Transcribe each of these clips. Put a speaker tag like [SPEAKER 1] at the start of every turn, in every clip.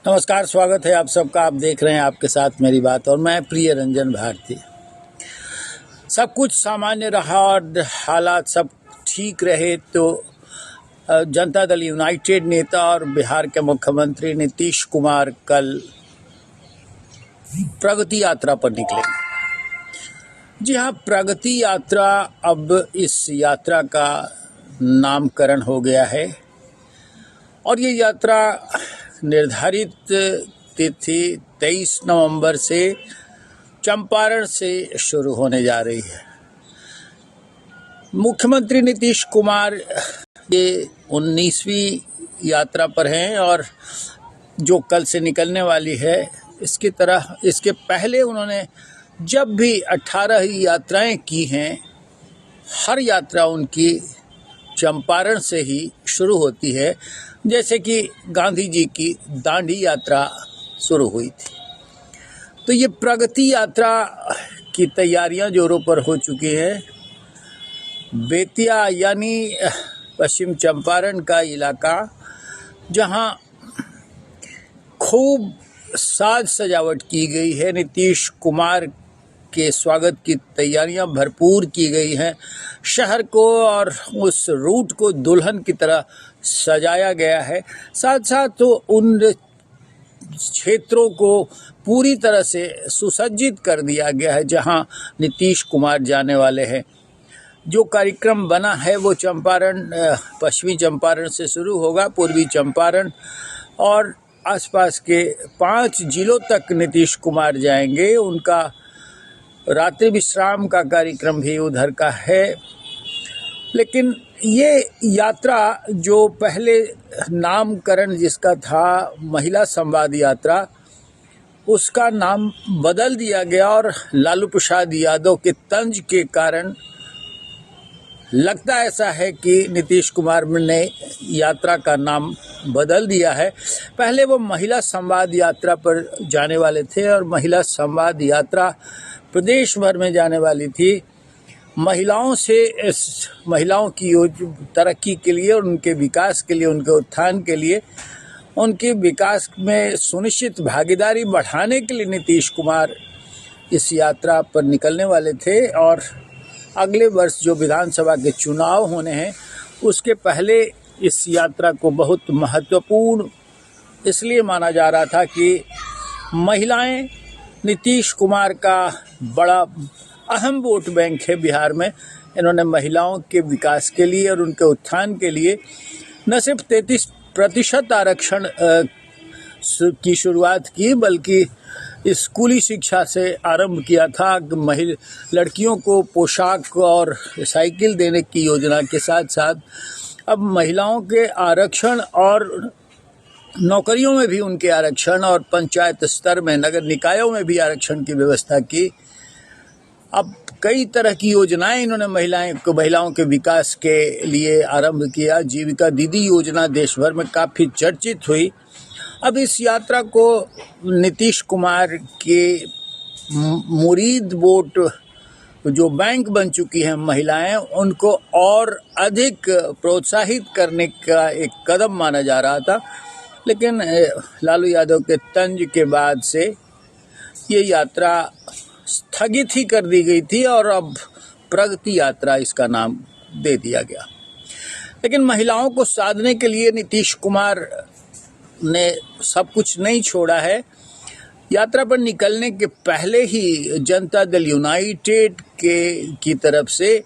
[SPEAKER 1] नमस्कार, स्वागत है आप सबका। आप देख रहे हैं आपके साथ मेरी बात और मैं प्रिय रंजन भारती। सब कुछ सामान्य रहा और हालात सब ठीक रहे तो जनता दल यूनाइटेड नेता और बिहार के मुख्यमंत्री नीतीश कुमार कल प्रगति यात्रा पर निकलेंगे। जी हाँ, प्रगति यात्रा, अब इस यात्रा का नामकरण हो गया है और ये यात्रा निर्धारित तिथि 23 नवंबर से चंपारण से शुरू होने जा रही है। मुख्यमंत्री नीतीश कुमार ये 19वीं यात्रा पर हैं और जो कल से निकलने वाली है, इसके पहले उन्होंने जब भी 18 यात्राएं की हैं, हर यात्रा उनकी चंपारण से ही शुरू होती है। जैसे कि गांधी जी की दांडी यात्रा शुरू हुई थी, तो ये प्रगति यात्रा की तैयारियां जोरों पर हो चुकी हैं। बेतिया यानी पश्चिम चंपारण का इलाका, जहां खूब साज सजावट की गई है, नीतीश कुमार के स्वागत की तैयारियां भरपूर की गई हैं। शहर को और उस रूट को दुल्हन की तरह सजाया गया है। साथ साथ तो उन क्षेत्रों को पूरी तरह से सुसज्जित कर दिया गया है जहां नीतीश कुमार जाने वाले हैं। जो कार्यक्रम बना है वो चंपारण, पश्चिमी चंपारण से शुरू होगा। पूर्वी चंपारण और आसपास के 5 जिलों तक नीतीश कुमार जाएंगे। उनका रात्रि विश्राम का कार्यक्रम भी उधर का है। लेकिन ये यात्रा, जो पहले नामकरण जिसका था महिला संवाद यात्रा, उसका नाम बदल दिया गया और लालू प्रसाद यादव के तंज के कारण लगता ऐसा है कि नीतीश कुमार ने यात्रा का नाम बदल दिया है। पहले वो महिला संवाद यात्रा पर जाने वाले थे और महिला संवाद यात्रा प्रदेश भर में जाने वाली थी। महिलाओं की तरक्की के लिए और उनके विकास के लिए, उनके उत्थान के लिए, उनके विकास में सुनिश्चित भागीदारी बढ़ाने के लिए नीतीश कुमार इस यात्रा पर निकलने वाले थे। और अगले वर्ष जो विधानसभा के चुनाव होने हैं, उसके पहले इस यात्रा को बहुत महत्वपूर्ण इसलिए माना जा रहा था कि महिलाएं नीतीश कुमार का बड़ा अहम वोट बैंक है बिहार में। इन्होंने महिलाओं के विकास के लिए और उनके उत्थान के लिए न सिर्फ 33% आरक्षण की शुरुआत की, बल्कि स्कूली शिक्षा से आरंभ किया था। लड़कियों को पोशाक और साइकिल देने की योजना के साथ साथ अब महिलाओं के आरक्षण और नौकरियों में भी उनके आरक्षण और पंचायत स्तर में, नगर निकायों में भी आरक्षण की व्यवस्था की। अब कई तरह की योजनाएं इन्होंने महिलाओं के विकास के लिए आरंभ किया। जीविका दीदी योजना देश भर में काफ़ी चर्चित हुई। अब इस यात्रा को नीतीश कुमार के मुरीद वोट जो बैंक बन चुकी हैं महिलाएं, उनको और अधिक प्रोत्साहित करने का एक कदम माना जा रहा था। लेकिन लालू यादव के तंज के बाद से ये यात्रा स्थगित ही कर दी गई थी और अब प्रगति यात्रा इसका नाम दे दिया गया। लेकिन महिलाओं को साधने के लिए नीतीश कुमार ने सब कुछ नहीं छोड़ा है। यात्रा पर निकलने के पहले ही जनता दल यूनाइटेड की तरफ से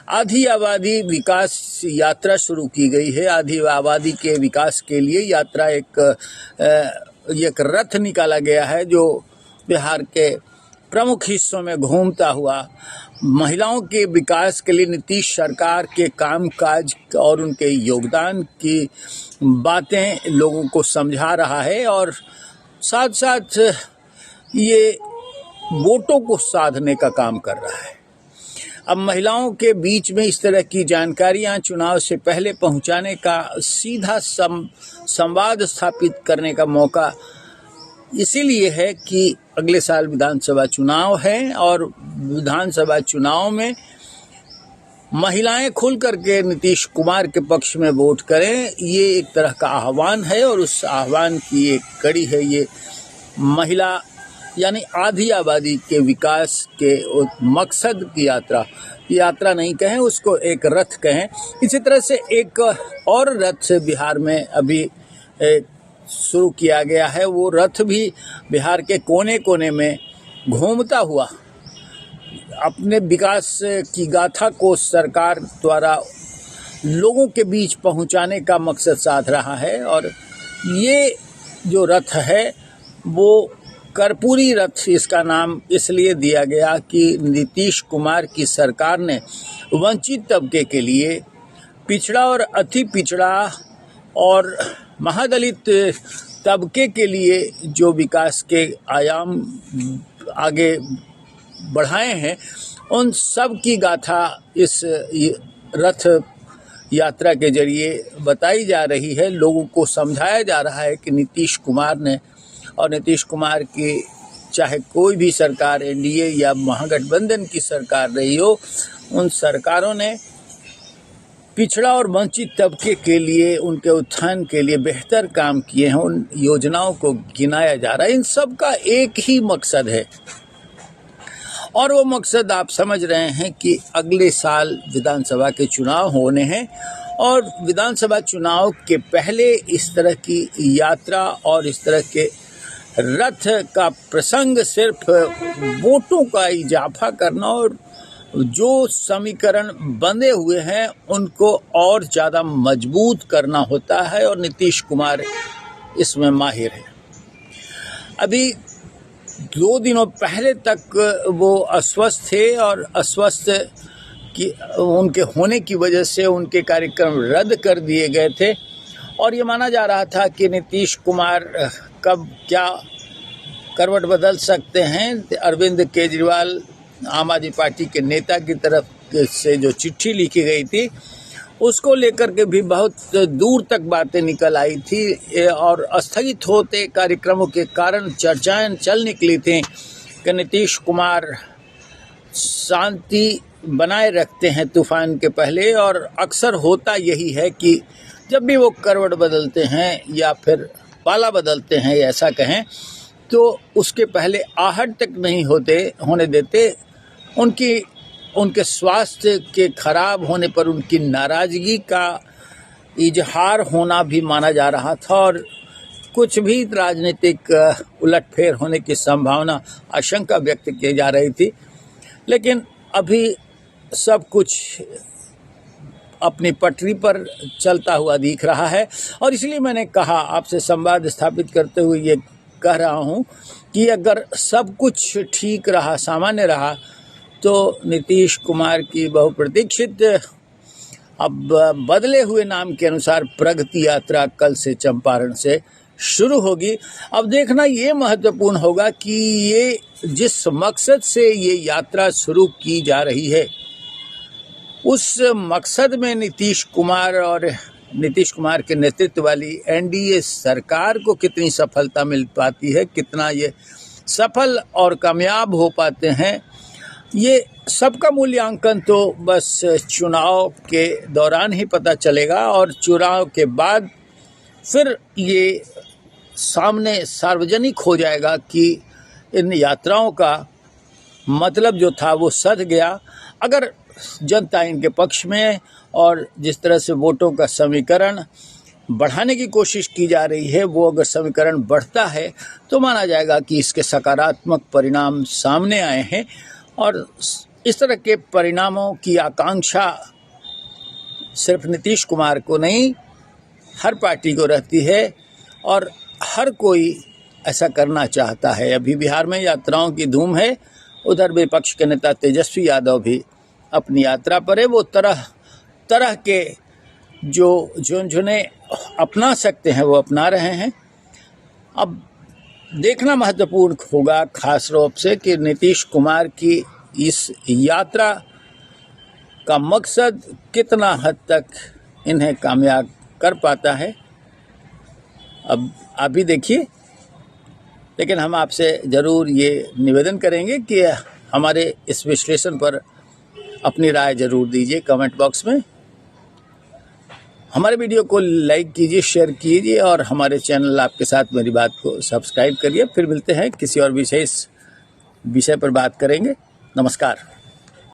[SPEAKER 1] आधी आबादी विकास यात्रा शुरू की गई है। आधी आबादी के विकास के लिए यात्रा एक रथ निकाला गया है जो बिहार के प्रमुख हिस्सों में घूमता हुआ महिलाओं के विकास के लिए नीतीश सरकार के कामकाज और उनके योगदान की बातें लोगों को समझा रहा है और साथ साथ ये वोटों को साधने का काम कर रहा है। अब महिलाओं के बीच में इस तरह की जानकारियां चुनाव से पहले पहुंचाने का सीधा संवाद स्थापित करने का मौका इसीलिए है कि अगले साल विधानसभा चुनाव है और विधानसभा चुनाव में महिलाएं खुल करके नीतीश कुमार के पक्ष में वोट करें, ये एक तरह का आह्वान है और उस आह्वान की एक कड़ी है ये महिला यानी आधी आबादी के विकास के मकसद की यात्रा नहीं कहें, उसको एक रथ कहें। इसी तरह से एक और रथ बिहार में अभी शुरू किया गया है। वो रथ भी बिहार के कोने कोने में घूमता हुआ अपने विकास की गाथा को सरकार द्वारा लोगों के बीच पहुंचाने का मकसद साध रहा है। और ये जो रथ है वो कर्पूरी रथ इसका नाम इसलिए दिया गया कि नीतीश कुमार की सरकार ने वंचित तबके के लिए, पिछड़ा और अति पिछड़ा और महादलित तबके के लिए जो विकास के आयाम आगे बढ़ाए हैं, उन सब की गाथा इस रथ यात्रा के जरिए बताई जा रही है। लोगों को समझाया जा रहा है कि नीतीश कुमार ने और नीतीश कुमार की चाहे कोई भी सरकार, एनडीए या महागठबंधन की सरकार रही हो, उन सरकारों ने पिछड़ा और वंचित तबके के लिए, उनके उत्थान के लिए बेहतर काम किए हैं। उन योजनाओं को गिनाया जा रहा है। इन सब का एक ही मकसद है और वो मकसद आप समझ रहे हैं कि अगले साल विधानसभा के चुनाव होने हैं और विधानसभा चुनाव के पहले इस तरह की यात्रा और इस तरह के रथ का प्रसंग सिर्फ वोटों का इजाफा करना और जो समीकरण बंधे हुए हैं उनको और ज़्यादा मजबूत करना होता है और नीतीश कुमार इसमें माहिर है। अभी 2 दिनों पहले तक वो अस्वस्थ थे और अस्वस्थ की उनके होने की वजह से उनके कार्यक्रम रद्द कर दिए गए थे और ये माना जा रहा था कि नीतीश कुमार कब क्या करवट बदल सकते हैं। अरविंद केजरीवाल आम आदमी पार्टी के नेता की तरफ से जो चिट्ठी लिखी गई थी उसको लेकर के भी बहुत दूर तक बातें निकल आई थी और स्थगित होते कार्यक्रमों के कारण चर्चाएं चल निकली थी कि नीतीश कुमार शांति बनाए रखते हैं तूफान के पहले। और अक्सर होता यही है कि जब भी वो करवट बदलते हैं या फिर पाला बदलते हैं ऐसा कहें, तो उसके पहले आहट तक नहीं होने देते। उनके स्वास्थ्य के खराब होने पर उनकी नाराज़गी का इजहार होना भी माना जा रहा था और कुछ भी राजनीतिक उलटफेर होने की संभावना, आशंका व्यक्त की जा रही थी। लेकिन अभी सब कुछ अपनी पटरी पर चलता हुआ दिख रहा है और इसलिए मैंने कहा, आपसे संवाद स्थापित करते हुए ये कह रहा हूँ कि अगर सब कुछ ठीक रहा, सामान्य रहा, तो नीतीश कुमार की बहुप्रतीक्षित अब बदले हुए नाम के अनुसार प्रगति यात्रा कल से चंपारण से शुरू होगी। अब देखना ये महत्वपूर्ण होगा कि ये जिस मकसद से ये यात्रा शुरू की जा रही है उस मकसद में नीतीश कुमार और नीतीश कुमार के नेतृत्व वाली एनडीए सरकार को कितनी सफलता मिल पाती है, कितना ये सफल और कामयाब हो पाते हैं, ये सबका मूल्यांकन तो बस चुनाव के दौरान ही पता चलेगा और चुनाव के बाद फिर ये सामने सार्वजनिक हो जाएगा कि इन यात्राओं का मतलब जो था वो सध गया। अगर जनता इनके पक्ष में और जिस तरह से वोटों का समीकरण बढ़ाने की कोशिश की जा रही है, वो अगर समीकरण बढ़ता है तो माना जाएगा कि इसके सकारात्मक परिणाम सामने आए हैं। और इस तरह के परिणामों की आकांक्षा सिर्फ नीतीश कुमार को नहीं, हर पार्टी को रहती है और हर कोई ऐसा करना चाहता है। अभी बिहार में यात्राओं की धूम है, उधर विपक्ष के नेता तेजस्वी यादव भी अपनी यात्रा पर है। वो तरह तरह के जो झुनझुने अपना सकते हैं वो अपना रहे हैं। अब देखना महत्वपूर्ण होगा खास रूप से कि नीतीश कुमार की इस यात्रा का मकसद कितना हद तक इन्हें कामयाब कर पाता है। अब आप भी देखिए, लेकिन हम आपसे ज़रूर ये निवेदन करेंगे कि हमारे इस विश्लेषण पर अपनी राय जरूर दीजिए कमेंट बॉक्स में। हमारे वीडियो को लाइक कीजिए, शेयर कीजिए और हमारे चैनल आपके साथ मेरी बात को सब्सक्राइब करिए। फिर मिलते हैं किसी और विशेष विषय पर बात करेंगे। नमस्कार।